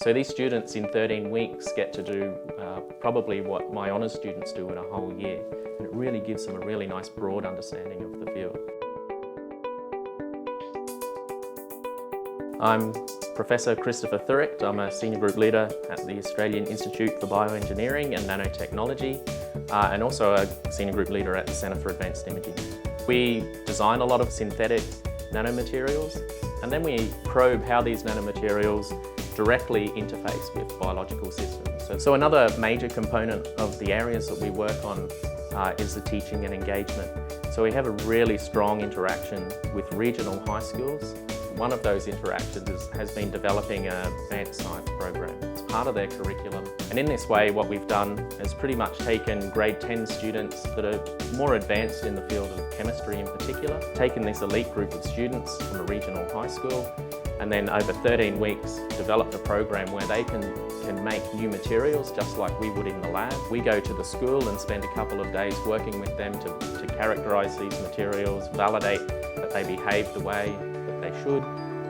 So these students in 13 weeks get to do probably what my honours students do in a whole year. And it really gives them a really nice broad understanding of the field. I'm Professor Christopher Thuricht. I'm a Senior Group Leader at the Australian Institute for Bioengineering and Nanotechnology, and also a Senior Group Leader at the Centre for Advanced Imaging. We design a lot of synthetic nanomaterials, and then we probe how these nanomaterials directly interface with biological systems. So another major component of the areas that we work on is the teaching and engagement. So we have a really strong interaction with regional high schools. One of those interactions has been developing an advanced science program. It's part of their curriculum. And in this way, what we've done is pretty much taken grade 10 students that are more advanced in the field of chemistry in particular, taken this elite group of students from a regional high school, and then over 13 weeks developed a program where they can make new materials just like we would in the lab. We go to the school and spend a couple of days working with them to characterise these materials, validate that they behave the way that they should,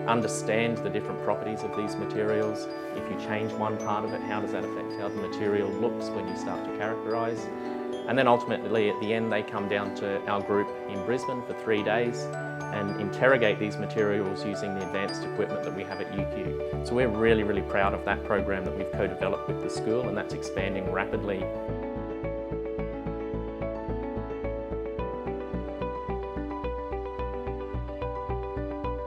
understand the different properties of these materials. If you change one part of it, how does that affect how the material looks when you start to characterise? And then ultimately at the end they come down to our group in Brisbane for 3 days and interrogate these materials using the advanced equipment that we have at UQ. So we're really, really proud of that program that we've co-developed with the school, and that's expanding rapidly.